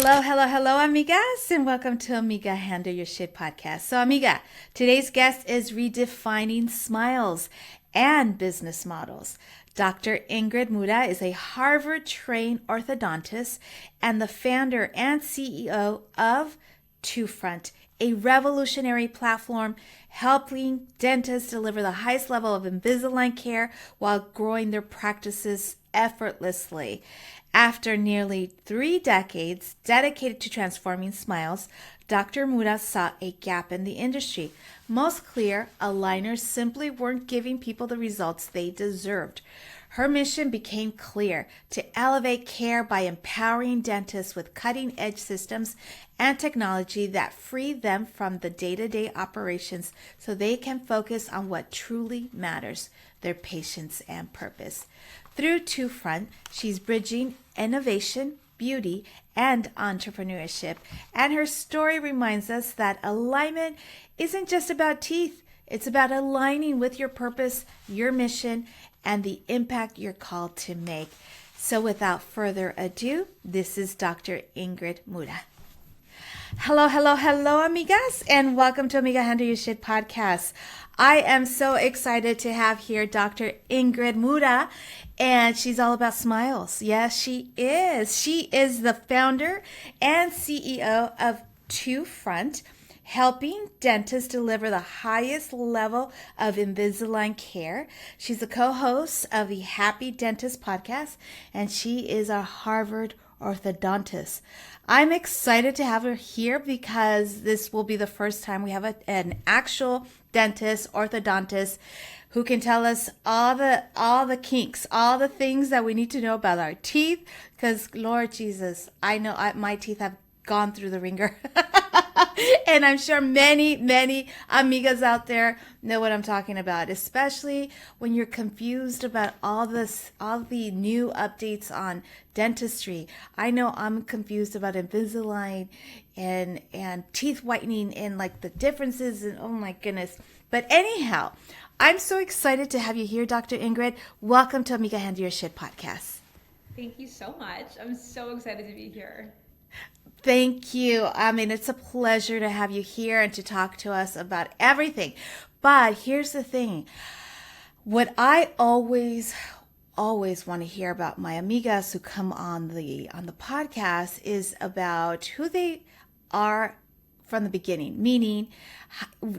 Hello, amigas, and welcome to Amiga Handle Your Shit podcast. So, amiga, today's guest is redefining smiles and business models. Dr. Ingrid Murra is a Harvard-trained orthodontist and the founder and CEO of Front, a revolutionary platform helping dentists deliver the highest level of Invisalign care while growing their practices effortlessly. After nearly 3 decades dedicated to transforming smiles, Dr. Murra saw a gap in the industry. Most clear, aligners simply weren't giving people the results they deserved. Her mission became clear: to elevate care by empowering dentists with cutting-edge systems and technology that free them from the day-to-day operations so they can focus on what truly matters, their patients and purpose. Through Front, she's bridging innovation, beauty, and entrepreneurship. And her story reminds us that alignment isn't just about teeth. It's about aligning with your purpose, your mission, and the impact you're called to make. So without further ado, this is Dr. Ingrid Murra. Hello, amigas, and welcome to Amiga Handle Your Shit podcast. I am so excited to have here Dr. Ingrid Murra, and she's all about smiles. Yes, she is. She is the founder and CEO of Front, helping dentists deliver the highest level of Invisalign care. She's a co-host of the Happy Dentist podcast, and she is a Harvard orthodontist. I'm excited to have her here because this will be the first time we have an actual dentist, orthodontist, who can tell us all the kinks, all the things that we need to know about our teeth. Because Lord Jesus, I know my teeth have gone through the ringer. And I'm sure many amigas out there know what I'm talking about, especially when you're confused about all the new updates on dentistry. I know I'm confused about Invisalign and teeth whitening and like the differences, and oh my goodness. But anyhow, I'm so excited to have you here, Dr. Ingrid. Welcome to Amiga Handle Your Shit podcast. Thank you so much. I'm so excited to be here. Thank you. I mean, it's a pleasure to have you here and to talk to us about everything. But here's the thing. What I always want to hear about my amigas who come on the podcast is about who they are from the beginning. Meaning,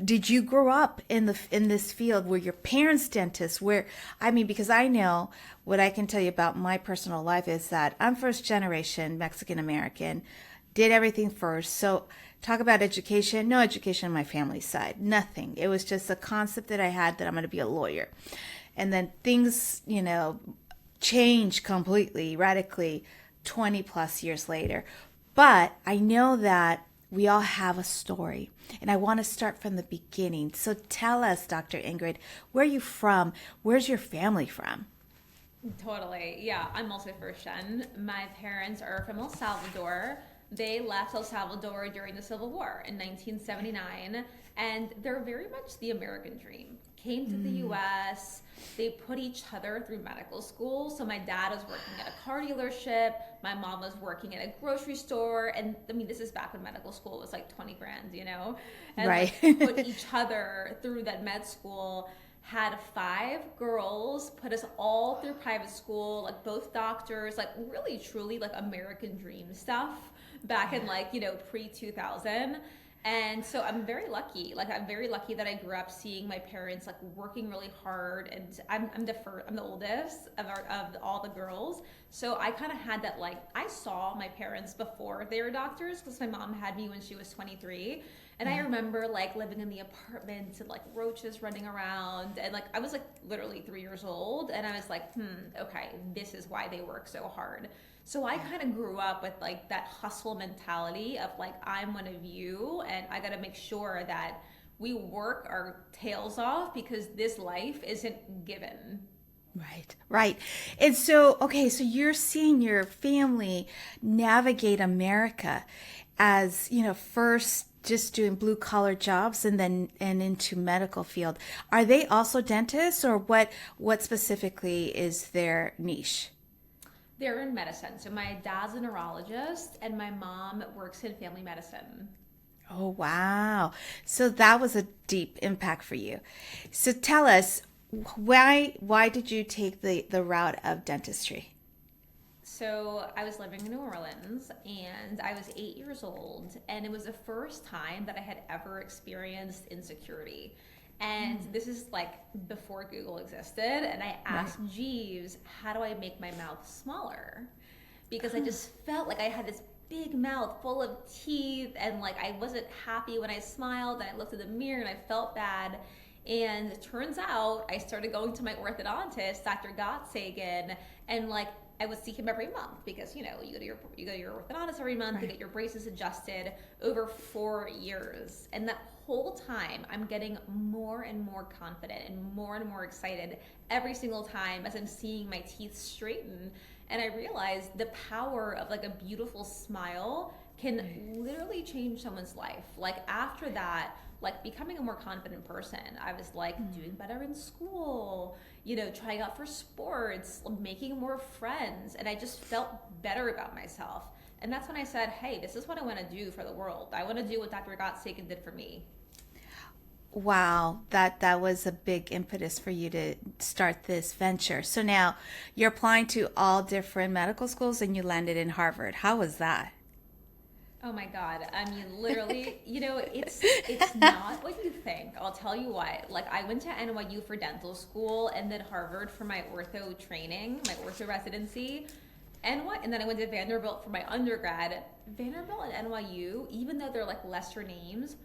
did you grow up in this field? Were your parents dentists? Because I know what I can tell you about my personal life is that I'm first generation Mexican American. Did everything first. So talk about education. No education on my family's side. Nothing. It was just a concept that I had that I'm going to be a lawyer. And then things, changed completely, radically 20 plus years later. But I know that we all have a story. And I want to start from the beginning. So tell us, Dr. Ingrid, where are you from? Where's your family from? Totally. Yeah, I'm also first gen. My parents are from El Salvador. They left El Salvador during the Civil War in 1979, and they're very much the American dream. Came to the U.S., they put each other through medical school. So my dad was working at a car dealership, my mom was working at a grocery store, and this is back when medical school was like 20 grand, And right. Put each other through that med school. Had 5 girls, put us all through private school, like both doctors, like really truly like American dream stuff back in pre-2000. And so I'm very lucky. I'm very lucky that I grew up seeing my parents like working really hard, and I'm the oldest of all the girls. So I kind of had that, I saw my parents before they were doctors because my mom had me when she was 23. And I remember living in the apartment and roaches running around, and I was literally 3 years old, and I was okay, this is why they work so hard. So I kind of grew up with that hustle mentality of I'm one of you, and I got to make sure that we work our tails off because this life isn't given. Right. And so, okay, so you're seeing your family navigate America as, first just doing blue collar jobs and into medical field. Are they also dentists, or what specifically is their niche? They're in medicine. So my dad's a neurologist and my mom works in family medicine. Oh, wow. So that was a deep impact for you. So tell us, why did you take the route of dentistry? So I was living in New Orleans and I was 8 years old, and it was the first time that I had ever experienced insecurity. And this is like before Google existed. And I asked Jeeves, how do I make my mouth smaller? Because I just felt like I had this big mouth full of teeth, and like I wasn't happy when I smiled, and I looked in the mirror and I felt bad. And it turns out I started going to my orthodontist, Dr. Gottsagen, and like I would see him every month because you go to your orthodontist every month to get your braces adjusted over 4 years. And that whole time I'm getting more and more confident and more excited every single time as I'm seeing my teeth straighten. And I realized the power of like a beautiful smile can literally change someone's life. Like after that, like becoming a more confident person, I was like doing better in school, trying out for sports, making more friends, and I just felt better about myself. And that's when I said, hey, this is what I want to do for the world. I want to do what Dr. Gottsagen did for me. Wow, that was a big impetus for you to start this venture. So now you're applying to all different medical schools and you landed in Harvard. How was that? Oh my God. I mean, literally, it's not what you think. I'll tell you what. Like, I went to NYU for dental school and then Harvard for my ortho training, my ortho residency. And then I went to Vanderbilt for my undergrad. Vanderbilt and NYU, even though they're like lesser names,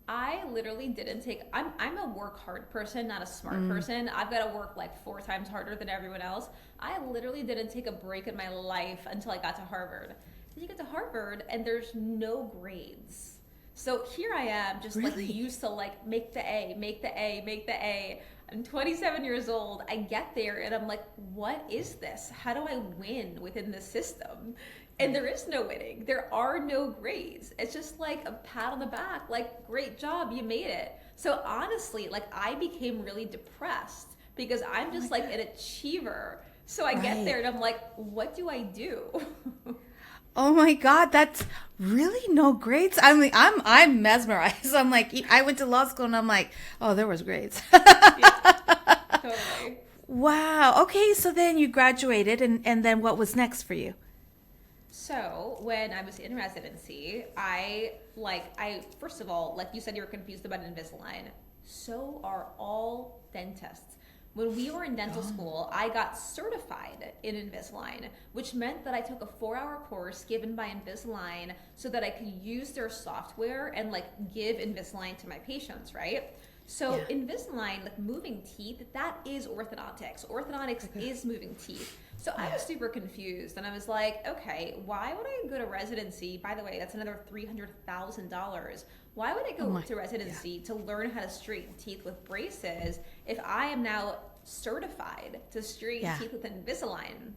I literally didn't take. I'm a work hard person, not a smart person. I've got to work like 4 times harder than everyone else. I literally didn't take a break in my life until I got to Harvard. Then you get to Harvard and there's no grades. So here I am, just like used to like make the A, make the A, make the A. I'm 27 years old. I get there and I'm like, what is this? How do I win within the system? And there is no winning. There are no grades. It's just like a pat on the back, like, great job, you made it. So honestly, like I became really depressed because I'm just like an achiever. So I get there and I'm like, what do I do? Oh my God, that's really no grades. I mean, I'm mesmerized. I'm like, I went to law school and I'm like, oh, there was grades. Yeah, totally. Wow. Okay, so then you graduated and then what was next for you? So when I was in residency, I first of all, like you said, you were confused about Invisalign. So are all dentists. When we were in dental school, I got certified in Invisalign, which meant that I took a 4-hour course given by Invisalign so that I could use their software and like give Invisalign to my patients, right? So Invisalign, like moving teeth, that is orthodontics. Orthodontics is moving teeth. So I was super confused and I was like, okay, why would I go to residency? By the way, that's another $300,000. Why would I go to residency to learn how to straighten teeth with braces if I am now certified to straighten teeth with Invisalign?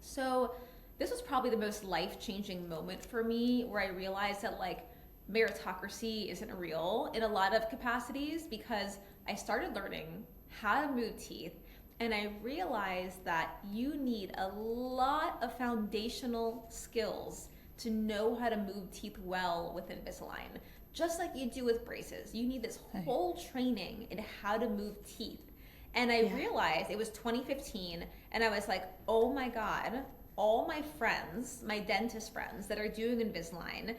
So this was probably the most life-changing moment for me where I realized that like meritocracy isn't real in a lot of capacities because I started learning how to move teeth and I realized that you need a lot of foundational skills to know how to move teeth well with Invisalign. Just like you do with braces, you need this whole training in how to move teeth. And I realized it was 2015 and I was like, oh my God, all my friends, my dentist friends that are doing Invisalign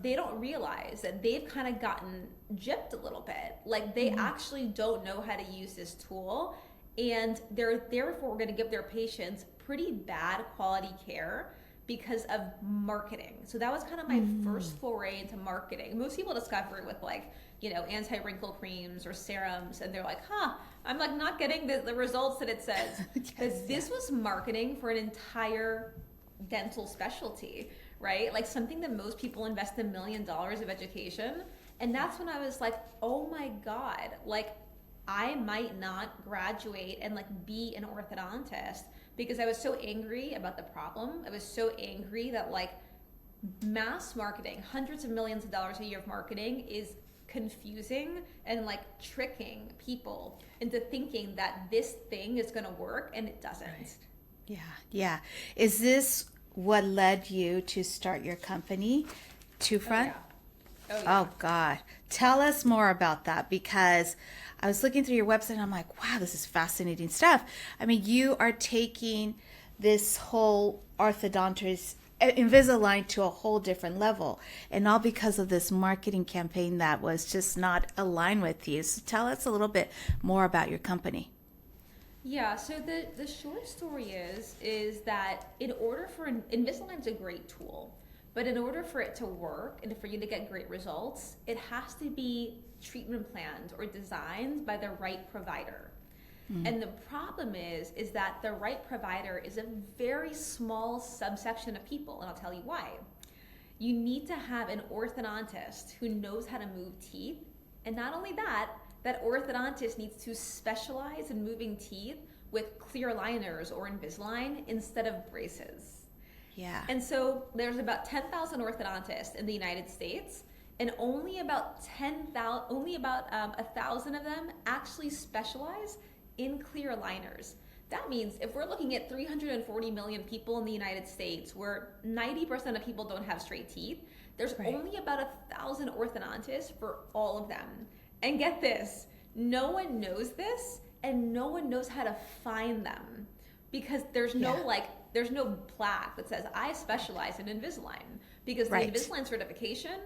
they don't realize that they've kind of gotten gypped a little bit. Like they actually don't know how to use this tool and they're therefore going to give their patients pretty bad quality care because of marketing. So that was kind of my first foray into marketing. Most people discover it with like, anti-wrinkle creams or serums and they're like, I'm like not getting the results that it says. But this was marketing for an entire dental specialty, right? Like something that most people invest $1 million of education. And that's when I was like, oh my God, like I might not graduate and like be an orthodontist because I was so angry about the problem. I was so angry that like mass marketing, hundreds of millions of dollars a year of marketing is confusing and like tricking people into thinking that this thing is going to work and it doesn't. Yeah, yeah. Is this what led you to start your company, Two Oh Front? yeah. Oh yeah. Oh God. Tell us more about that because I was looking through your website and I'm like, wow, this is fascinating stuff. I mean, you are taking this whole orthodontist Invisalign to a whole different level, and all because of this marketing campaign that was just not aligned with you. So tell us a little bit more about your company. Yeah, so the short story is that in order for Invisalign's a great tool, but in order for it to work and for you to get great results, it has to be treatment planned or designed by the right provider. And the problem is that the right provider is a very small subsection of people, and I'll tell you why. You need to have an orthodontist who knows how to move teeth. And not only that, that orthodontist needs to specialize in moving teeth with clear aligners or Invisalign instead of braces. Yeah. And so there's about 10,000 orthodontists in the United States, and only about 10,000, only about 1,000 of them actually specialize in clear aligners. That means if we're looking at 340 million people in the United States, where 90% of people don't have straight teeth, there's Right. only about 1,000 orthodontists for all of them. And get this, no one knows this, and no one knows how to find them because there's no Yeah. there's no plaque that says I specialize in Invisalign, because the Right. Invisalign certification,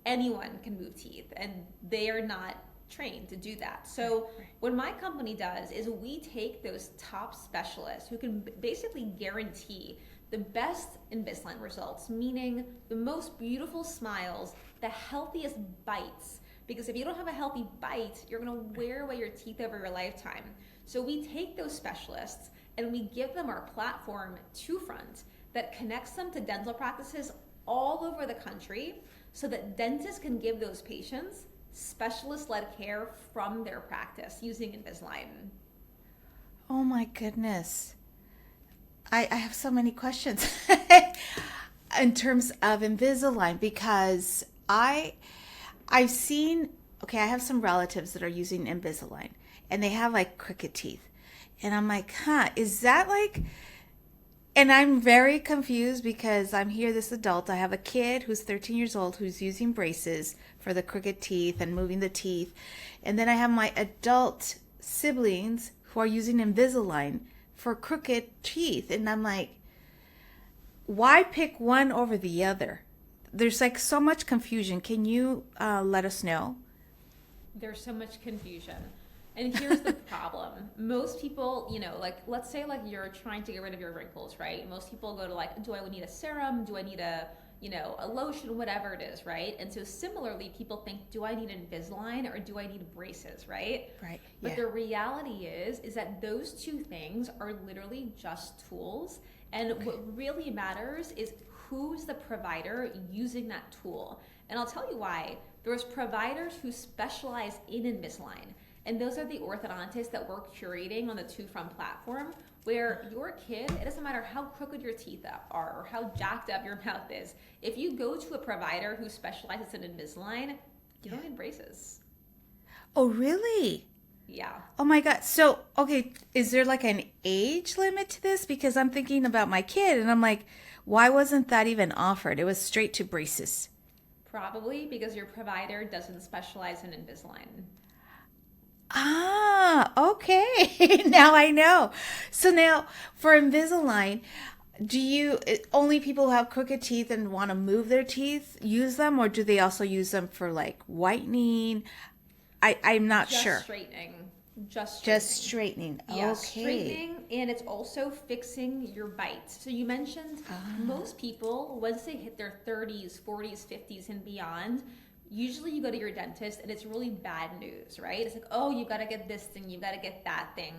anyone can move teeth and they are not trained to do that. So Right. what my company does is we take those top specialists who can basically guarantee the best Invisalign results, meaning the most beautiful smiles, the healthiest bites. Because if you don't have a healthy bite, you're going to wear away your teeth over your lifetime. So we take those specialists and we give them our platform, Two Front, that connects them to dental practices all over the country so that dentists can give those patients specialist-led care from their practice using Invisalign. Oh my goodness. I have so many questions in terms of Invisalign because I've seen, okay, I have some relatives that are using Invisalign and they have like crooked teeth. And I'm like, huh, is that like, and I'm very confused because I'm here, this adult. I have a kid who's 13 years old who's using braces for the crooked teeth and moving the teeth. And then I have my adult siblings who are using Invisalign for crooked teeth. And I'm like, why pick one over the other? There's like so much confusion. Can you let us know? There's so much confusion. And here's the problem. Most people, like let's say like you're trying to get rid of your wrinkles, right? Most people go to like, do I need a serum? Do I need a lotion, whatever it is, right? And so similarly, people think, do I need Invisalign or do I need braces, right? Right. But Yeah. the reality is that those two things are literally just tools. And what really matters is who's the provider using that tool. And I'll tell you why. There's providers who specialize in Invisalign. And those are the orthodontists that we're curating on the Two Front platform, where your kid, it doesn't matter how crooked your teeth are or how jacked up your mouth is. If you go to a provider who specializes in Invisalign, you don't need braces. Oh, really? Yeah. Oh my God. So, okay, is there like an age limit to this? Because I'm thinking about my kid and I'm like, why wasn't that even offered? It was straight to braces. Probably because your provider doesn't specialize in Invisalign. Ah, okay. Now I know. So now for Invisalign, do you only people who have crooked teeth and want to move their teeth use them, or do they also use them for like whitening? I'm not Just sure. straightening. Just straightening. Just straightening. Yeah, Okay. straightening, and it's also fixing your bite. So you mentioned most people, once they hit their 30s, 40s, 50s, and beyond, usually you go to your dentist and it's really bad news, right? It's like, oh, you got to get this thing, you got to get that thing.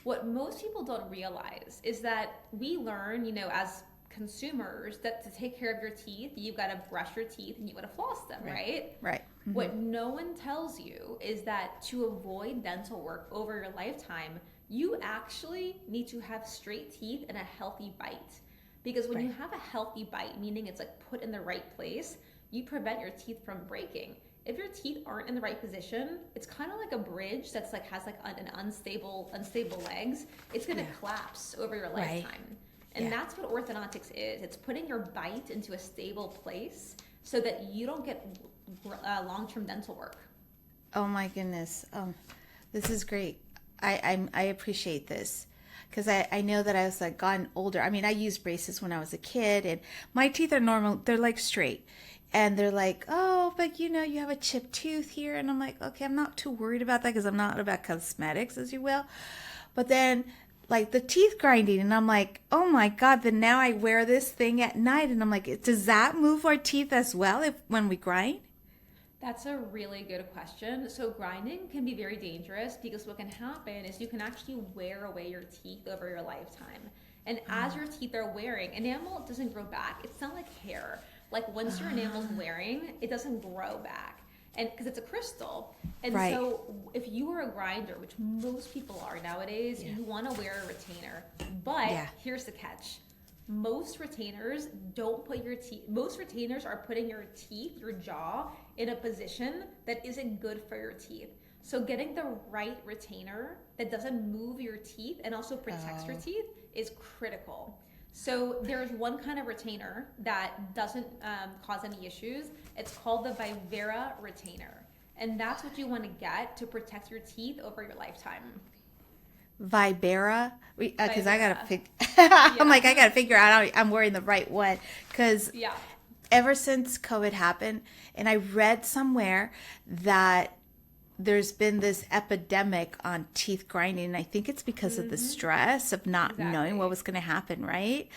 What most people don't realize is that we learn, as consumers, that to take care of your teeth, you've got to brush your teeth and you got to floss them, right? Right. Mhm. What no one tells you is that to avoid dental work over your lifetime, you actually need to have straight teeth and a healthy bite. Because when you Right. have a healthy bite, meaning it's like put in the right place, you prevent your teeth from breaking. if your teeth aren't in the right position, it's kind of like a bridge that's like has like an unstable legs. It's going to collapse over your lifetime. And that's what orthodontics is. It's putting your bite into a stable place so that you don't get long-term dental work. Oh my goodness. This is great. I appreciate this. Because I know that I was like gotten older. I mean, I used braces when I was a kid, and my teeth are normal. They're like straight. And they're like, oh, but you have a chipped tooth here. And I'm like, okay, I'm not too worried about that because I'm not about cosmetics, as you will. But then like the teeth grinding, and I'm like, oh my God, then now I wear this thing at night. And I'm like, does that move our teeth as well when we grind? That's a really good question. So grinding can be very dangerous because what can happen is you can actually wear away your teeth over your lifetime. And as your teeth are wearing, enamel doesn't grow back. It's not like hair. Like once your enamel's wearing, it doesn't grow back. And because it's a crystal. And so if you are a grinder, which most people are nowadays, you want to wear a retainer. But here's the catch. Most retainers are putting your teeth, your jaw, in a position that isn't good for your teeth. So getting the right retainer that doesn't move your teeth and also protects your teeth is critical. So there's one kind of retainer that doesn't cause any issues. It's called the Vivera retainer. And that's what you want to get to protect your teeth over your lifetime. Vivera, because I gotta I'm like, I gotta figure out I'm wearing the right one, because ever since COVID happened, and I read somewhere that there's been this epidemic on teeth grinding, and I think it's because of the stress of not knowing what was going to happen, right?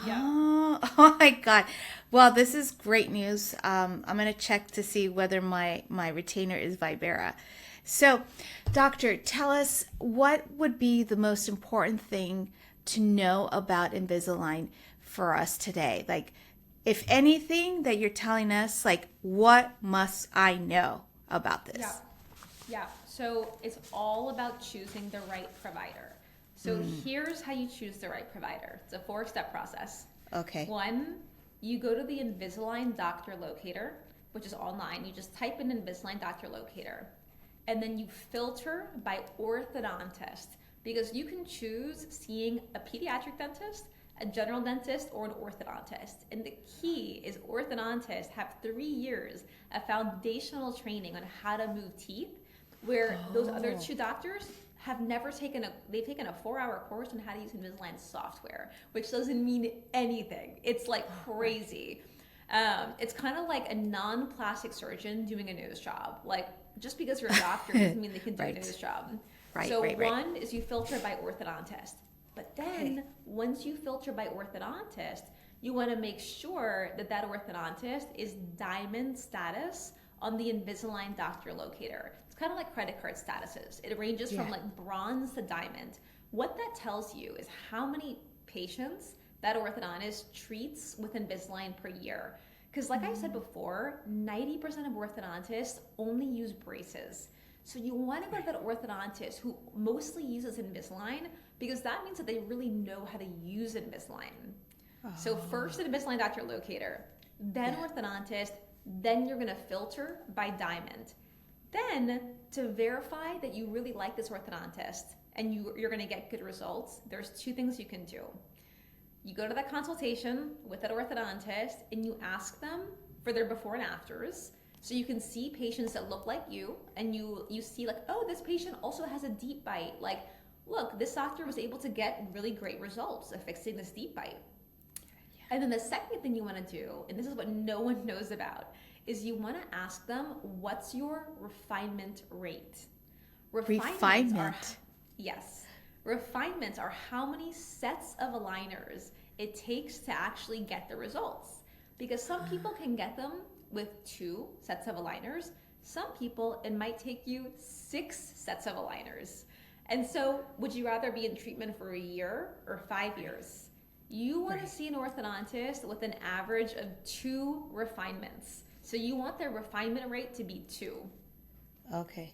Oh my God. Well, this is great news. I'm going to check to see whether my retainer is Vivera. So, doctor, tell us, what would be the most important thing to know about Invisalign for us today? Like, if anything that you're telling us, like, what must I know about this? Yeah, so it's all about choosing the right provider. So here's how you choose the right provider. It's a 4-step process. Okay. 1, you go to the Invisalign Doctor Locator, which is online. You just type in Invisalign Doctor Locator. And then you filter by orthodontist, because you can choose seeing a pediatric dentist, a general dentist, or an orthodontist. And the key is orthodontists have 3 years of foundational training on how to move teeth, where those other 2 doctors have never taken they've taken a 4-hour course on how to use Invisalign software, which doesn't mean anything. It's like crazy. It's kind of like a non-plastic surgeon doing a nose job. Like, just because you're a doctor doesn't mean they can do a nose job. One is you filter by orthodontist. But then once you filter by orthodontist, you want to make sure that orthodontist is diamond status on the Invisalign Doctor Locator. It's kind of like credit card statuses. It ranges from like bronze to diamond. What that tells you is how many patients that orthodontist treats with Invisalign per year. Because like I said before, 90% of orthodontists only use braces. So you want to go to that orthodontist who mostly uses Invisalign, because that means that they really know how to use Invisalign. So first an Invisalign Doctor Locator, then orthodontist, then you're going to filter by diamond. Then to verify that you really like this orthodontist and you're going to get good results, there's 2 things you can do. You go to that consultation with that orthodontist and you ask them for their before and afters. So you can see patients that look like you, and you see like, oh, this patient also has a deep bite. Like, look, this doctor was able to get really great results of fixing this deep bite. And then the second thing you want to do, and this is what no one knows about, is you want to ask them, what's your refinement rate? Refinements are how many sets of aligners it takes to actually get the results. Because some people can get them with 2 sets of aligners. Some people, it might take you 6 sets of aligners. And so would you rather be in treatment for a year or 5 years? You want to see an orthodontist with an average of 2 refinements. So you want their refinement rate to be 2. Okay.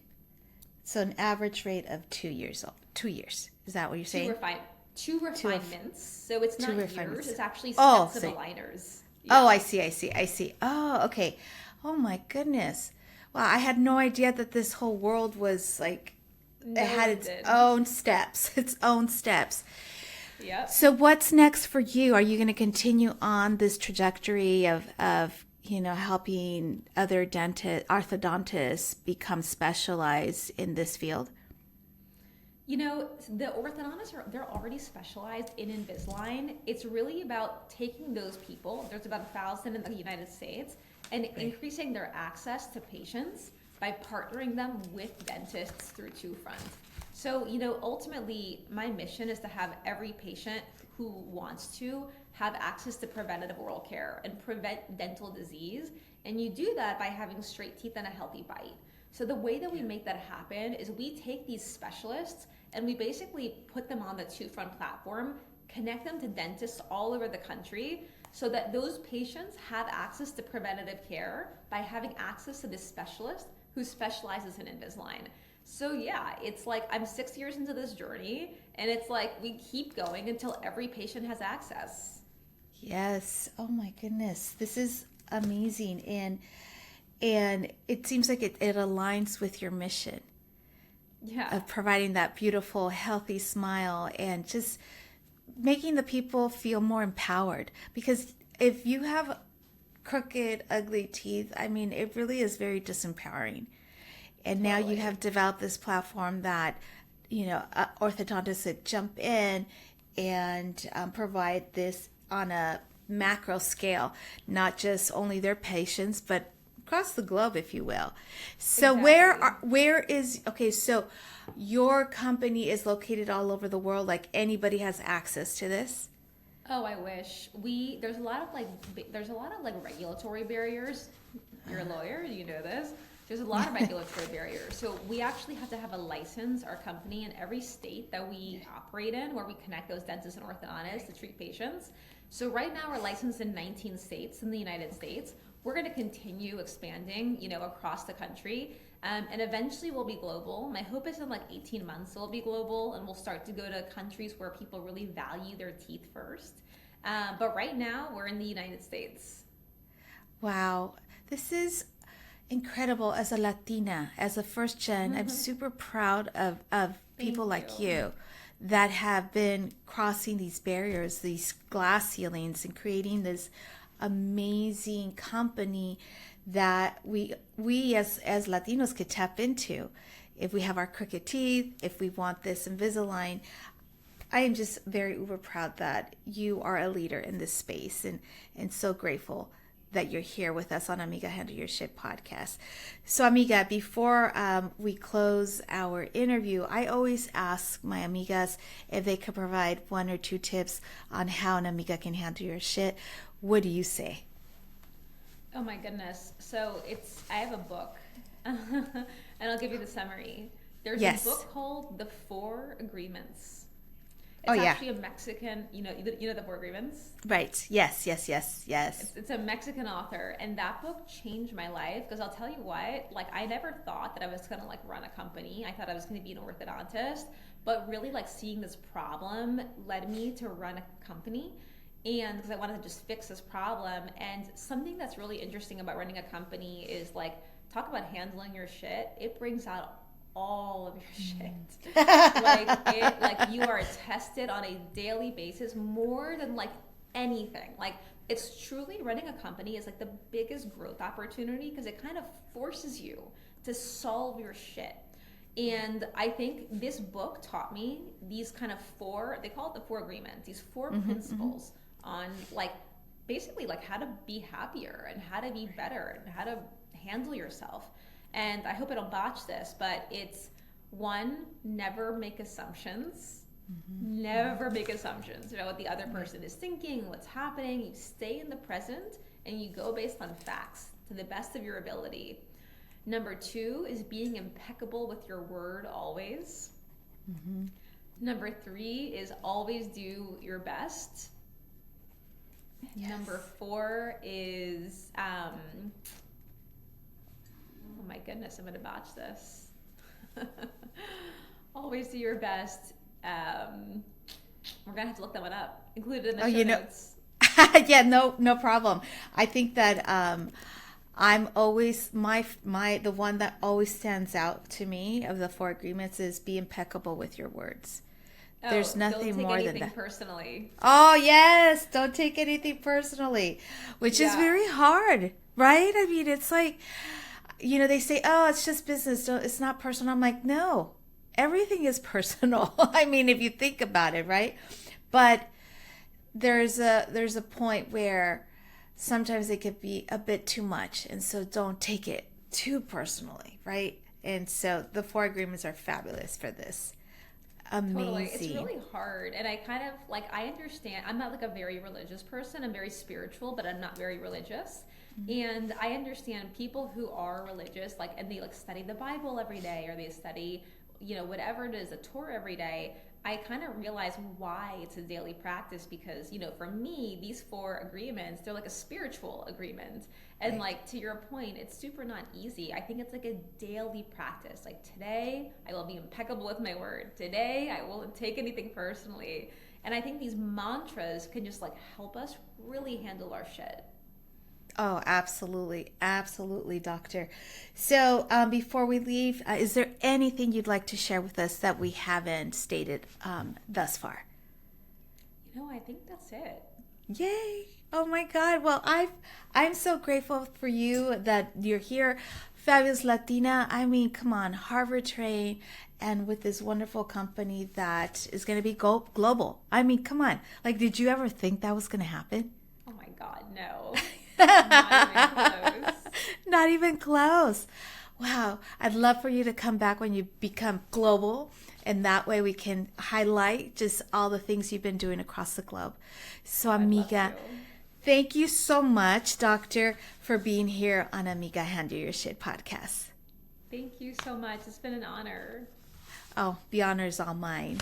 So an average rate of 2 years old. 2 years. Is that what you're saying? 2 refinements. So it's not years, it's actually sets of aligners. Yeah. Oh, I see. Oh, okay. Oh my goodness. Well, I had no idea that this whole world was like, No it had one its did. own steps, its own steps. Yep. So what's next for you? Are you going to continue on this trajectory of helping other orthodontists become specialized in this field? The orthodontists they're already specialized in Invisalign. It's really about taking those people. There's about 1,000 in the United States, and increasing their access to patients by partnering them with dentists through two fronts. So, ultimately, my mission is to have every patient who wants to have access to preventative oral care and prevent dental disease. And you do that by having straight teeth and a healthy bite. So the way that we make that happen is we take these specialists and we basically put them on the Two Front platform, connect them to dentists all over the country so that those patients have access to preventative care by having access to this specialist who specializes in Invisalign. So yeah, it's like I'm 6 years into this journey, and it's like we keep going until every patient has access. Yes. Oh my goodness. This is amazing. And it seems like it aligns with your mission Yeah. of providing that beautiful, healthy smile and just making the people feel more empowered. Because if you have crooked, ugly teeth, I mean, it really is very disempowering. And now you have developed this platform that, orthodontists that jump in and provide this on a macro scale, not just only their patients, but across the globe, if you will. So Exactly. so your company is located all over the world, like anybody has access to this? Oh, I wish. There's a lot of like regulatory barriers. You're a lawyer, you know this. There's a lot of regulatory barriers. So we actually have to have a license, our company, in every state that we operate in, where we connect those dentists and orthodontists to treat patients. So right now we're licensed in 19 states in the United States. We're going to continue expanding, across the country. And eventually we'll be global. My hope is in like 18 months we'll be global, and we'll start to go to countries where people really value their teeth first. But right now we're in the United States. Wow. This is incredible. As a Latina, as a first gen, I'm super proud of people Thank like you. you that have been crossing these barriers, these glass ceilings, and creating this amazing company that we as Latinos could tap into if we have our crooked teeth, if we want this Invisalign. I am just very uber proud that you are a leader in this space, and so grateful that you're here with us on Amiga Handle Your Shit podcast. So Amiga, before we close our interview, I always ask my amigas if they could provide one or two tips on how an amiga can handle your shit. What do you say? Oh my goodness. So I have a book, and I'll give you the summary. There's a Yes. book called The Four Agreements. Oh It's yeah. actually a Mexican, the Four Agreements? Right. Yes, yes, yes, yes. It's a Mexican author, and that book changed my life because I'll tell you what, like I never thought that I was gonna like run a company. I thought I was gonna be an orthodontist, but really like seeing this problem led me to run a company. And because I wanted to just fix this problem. And something that's really interesting about running a company is like, talk about handling your shit. It brings out all of your shit. Like you are tested on a daily basis more than like anything. Like it's truly running a company is like the biggest growth opportunity because it kind of forces you to solve your shit. And I think this book taught me these kind of they call it the four agreements, these four principles on like basically like how to be happier and how to be better and how to handle yourself. And I hope I don't botch this, but it's one, never make assumptions. Never make assumptions about what the other person is thinking, what's happening. You stay in the present and you go based on facts to the best of your ability. Number two is being impeccable with your word always. Number three is always do your best. Yes. Number four is, oh my goodness, I'm going to botch this. Always do your best. We're going to have to look that one up. Included in the show notes. Yeah, no problem. I think that I'm always the one that always stands out to me of the 4 agreements is be impeccable with your words. There's nothing more than that. Don't take anything personally. Oh, yes. Don't take anything personally, which is very hard, right? I mean, it's like, they say, oh, it's just business. It's not personal. I'm like, no, everything is personal. I mean, if you think about it, right? But there's a point where sometimes it could be a bit too much. And so don't take it too personally, right? And so the 4 agreements are fabulous for this. Amazing. Totally. It's really hard. And I kind of I understand. I'm not a very religious person. I'm very spiritual, but I'm not very religious. Mm-hmm. And I understand people who are religious, and they study the Bible every day, or they study, whatever it is, a Torah every day. I kind of realize why it's a daily practice because, for me, these 4 agreements, they're a spiritual agreement. And to your point, it's super not easy. I think it's a daily practice. Today, I will be impeccable with my word. Today, I won't take anything personally. And I think these mantras can just help us really handle our shit. Oh, absolutely. Absolutely, doctor. So before we leave, is there anything you'd like to share with us that we haven't stated thus far? I think that's it. Yay. Oh my God. Well, I'm so grateful for you that you're here. Fabulous Latina. I mean, come on, Harvard trained and with this wonderful company that is going to be global. I mean, come on. Did you ever think that was going to happen? Oh my God, no. Not even close. Not even close. Wow. I'd love for you to come back when you become global. And that way we can highlight just all the things you've been doing across the globe. So, Amiga, thank you so much, Doctor, for being here on Amiga Handle Your Shit podcast. Thank you so much. It's been an honor. Oh, the honor is all mine.